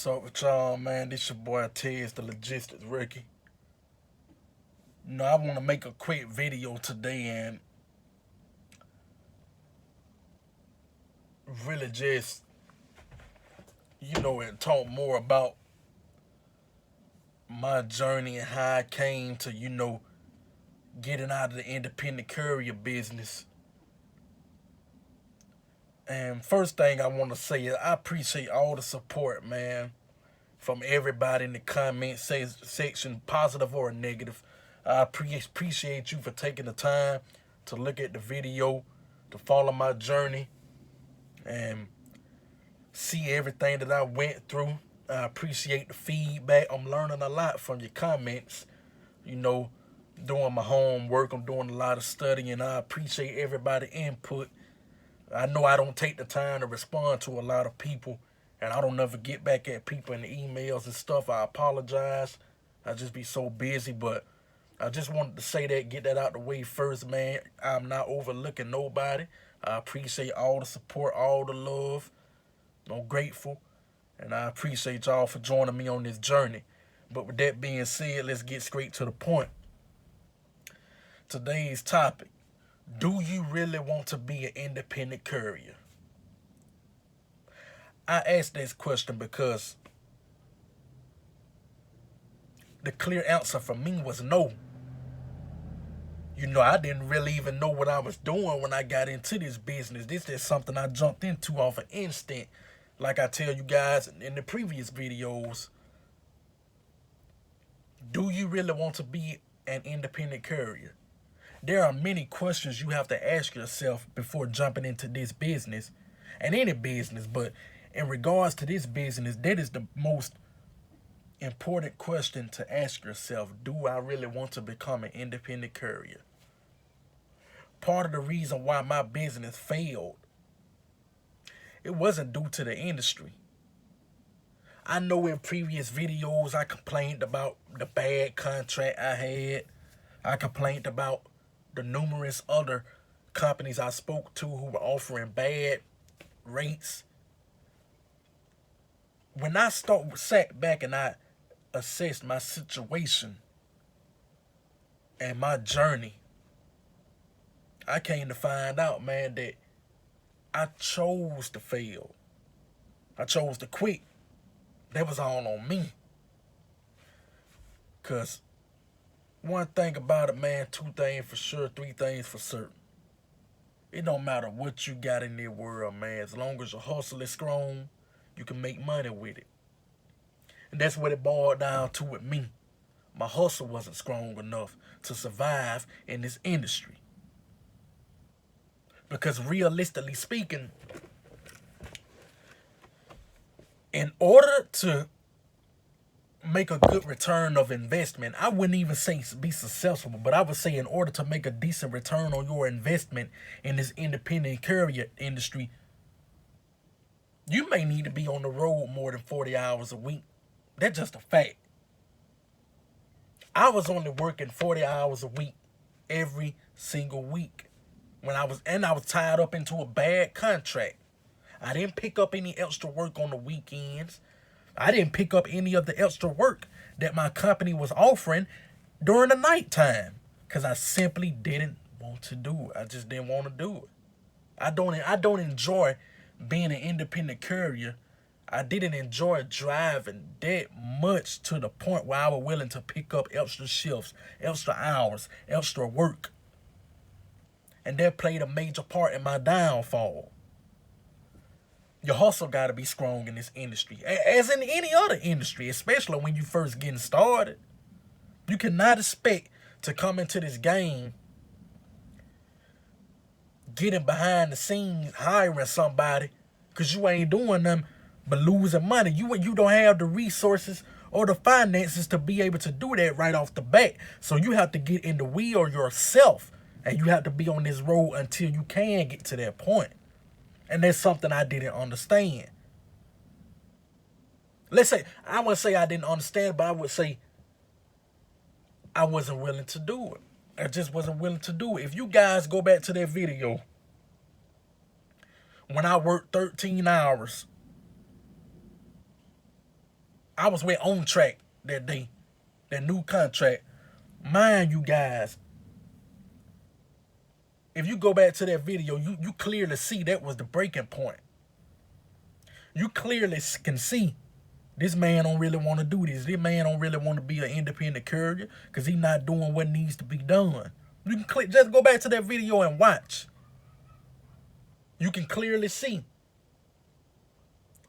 What's up with y'all, man? This your boy Tez, the logistics rookie. I want to make a quick video today and really just, and talk more about my journey and how I came to, getting out of the independent courier business. And first thing I want to say is I appreciate all the support, man, from everybody in the comment section, positive or negative. I appreciate you for taking the time to look at the video, to follow my journey, and see everything that I went through. I appreciate the feedback. I'm learning a lot from your comments. Doing my homework, I'm doing a lot of studying. I appreciate everybody's input. I know I don't take the time to respond to a lot of people, and I don't never get back at people in the emails and stuff. I apologize. I just be so busy, but I just wanted to say that, get that out the way first, man. I'm not overlooking nobody. I appreciate all the support, all the love. I'm grateful, and I appreciate y'all for joining me on this journey. But with that being said, let's get straight to the point. Today's topic: do you really want to be an independent courier? I asked this question because the clear answer for me was no. I didn't really even know what I was doing when I got into this business. This is something I jumped into off an instant. Like I tell you guys in the previous videos, do you really want to be an independent courier? There are many questions you have to ask yourself before jumping into this business, and any business, but in regards to this business, that is the most important question to ask yourself. Do I really want to become an independent courier? Part of the reason why my business failed, it wasn't due to the industry. I know in previous videos I complained about the bad contract I had. I complained about the numerous other companies I spoke to who were offering bad rates. When I sat back and I assessed my situation and my journey, I came to find out, man, that I chose to fail. I chose to quit. That was all on me. Because one thing about it, man, two things for sure, three things for certain. It don't matter what you got in this world, man. As long as your hustle is strong, you can make money with it. And that's what it boiled down to with me. My hustle wasn't strong enough to survive in this industry. Because realistically speaking, in order to make a good return of investment, I wouldn't even say be successful, but I would say in order to make a decent return on your investment in this independent courier industry, you may need to be on the road more than 40 hours a week. That's just a fact. I was only working 40 hours a week every single week when I was tied up into a bad contract. I didn't pick up any extra work on the weekends. I didn't pick up any of the extra work that my company was offering during the nighttime because I simply didn't want to do it. I just didn't want to do it. I don't enjoy being an independent courier. I didn't enjoy driving that much to the point where I was willing to pick up extra shifts, extra hours, extra work. And that played a major part in my downfall. Your hustle got to be strong in this industry, as in any other industry, especially when you first getting started. You cannot expect to come into this game getting behind the scenes, hiring somebody, because you ain't doing nothing but losing money. You don't have the resources or the finances to be able to do that right off the bat. So you have to get in the wheel yourself, and you have to be on this road until you can get to that point. And that's something I didn't understand. I wouldn't say I didn't understand, but I would say I wasn't willing to do it. I just wasn't willing to do it. If you guys go back to that video, when I worked 13 hours I was with On Track that day, that new contract. Mind you guys, if you go back to that video, you clearly see that was the breaking point. You clearly can see this man don't really want to do this. This man don't really want to be an independent courier because he's not doing what needs to be done. You can just go back to that video and watch. You can clearly see.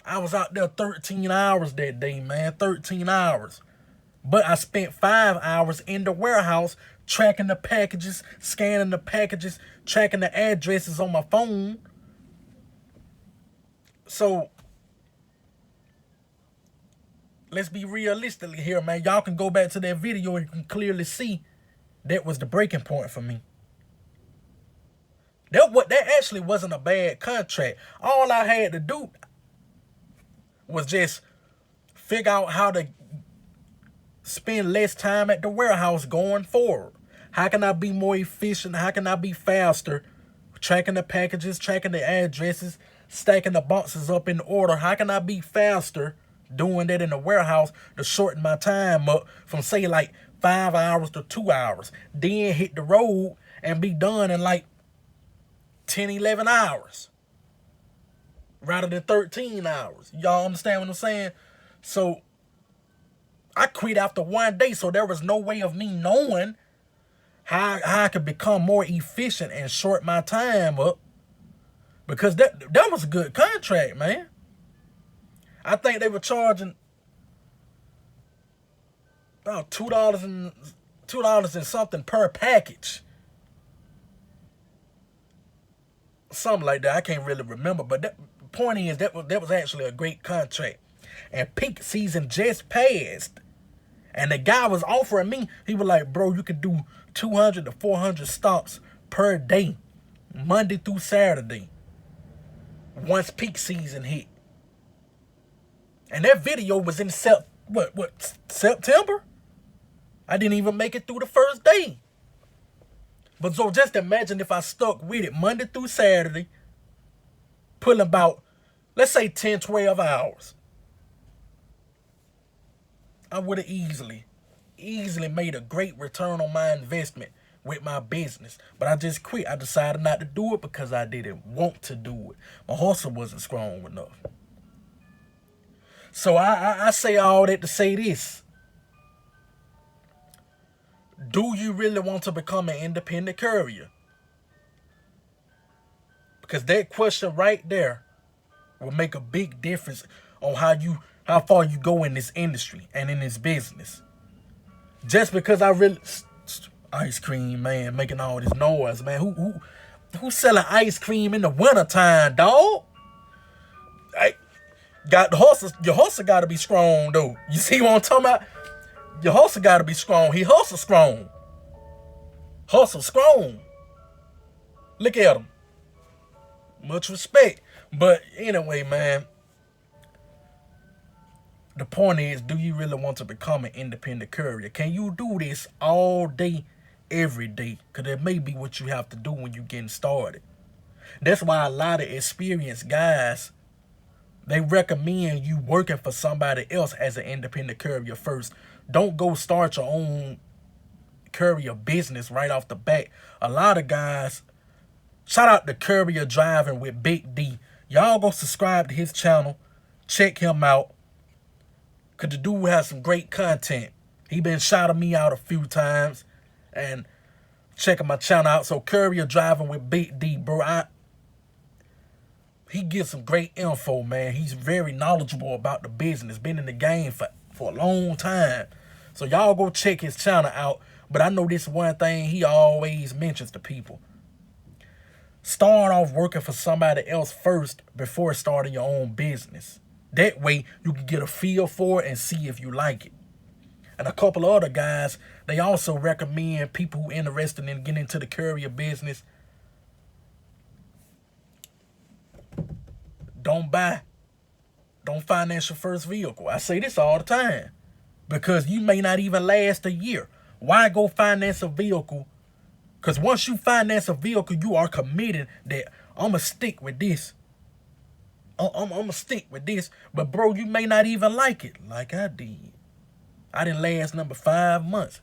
I was out there 13 hours that day, man. 13 hours. But I spent 5 hours in the warehouse tracking the packages, scanning the packages, tracking the addresses on my phone. So let's be realistic here, man. Y'all can go back to that video and you can clearly see that was the breaking point for me. That actually wasn't a bad contract. All I had to do was just figure out how to spend less time at the warehouse going forward. How can I be more efficient? How can I be faster? Tracking the packages, tracking the addresses, stacking the boxes up in order. How can I be faster doing that in the warehouse to shorten my time up from, say, like 5 hours to 2 hours? Then hit the road and be done in like 10, 11 hours. Rather than 13 hours. Y'all understand what I'm saying? So I quit after 1 day, so there was no way of me knowing how I could become more efficient and short my time up. Because that was a good contract, man. I think they were charging about $2 and something per package. Something like that. I can't really remember, but the point is that was actually a great contract. And peak season just passed. And the guy was offering me, he was like, bro, you could do 200 to 400 stops per day, Monday through Saturday, once peak season hit. And that video was in September? I didn't even make it through the first day. But so just imagine if I stuck with it Monday through Saturday, pulling about, let's say 10, 12 hours. I would have easily made a great return on my investment with my business. But I just quit. I decided not to do it because I didn't want to do it. My hustle wasn't strong enough. So I say all that to say this. Do you really want to become an independent courier? Because that question right there will make a big difference on how far you go in this industry and in this business. Just because I really ice cream, man, making all this noise, man. Who's selling ice cream in the wintertime, dog? Hey, got the horses. Your hustle got to be strong, though. You see what I'm talking about? Your hustle got to be strong. He hustle strong. Hustle strong. Look at him. Much respect. But anyway, man, the point is, do you really want to become an independent courier? Can you do this all day, every day? Because that may be what you have to do when you're getting started. That's why a lot of experienced guys, they recommend you working for somebody else as an independent courier first. Don't go start your own courier business right off the bat. A lot of guys, shout out to Courier Driving with Big D. Y'all go subscribe to his channel. Check him out. Because the dude has some great content. He been shouting me out a few times. And checking my channel out. So Courier Driving with Big D, bro. He gives some great info, man. He's very knowledgeable about the business. Been in the game for a long time. So y'all go check his channel out. But I know this one thing he always mentions to people. Start off working for somebody else first before starting your own business. That way you can get a feel for it and see if you like it. And a couple of other guys, they also recommend people who are interested in getting into the courier business, don't finance your first vehicle. I say this all the time. Because you may not even last a year. Why go finance a vehicle? Because once you finance a vehicle, you are committed that I'm going to stick with this I'm gonna stick with this. But bro, you may not even like it like I did. I didn't last number 5 months.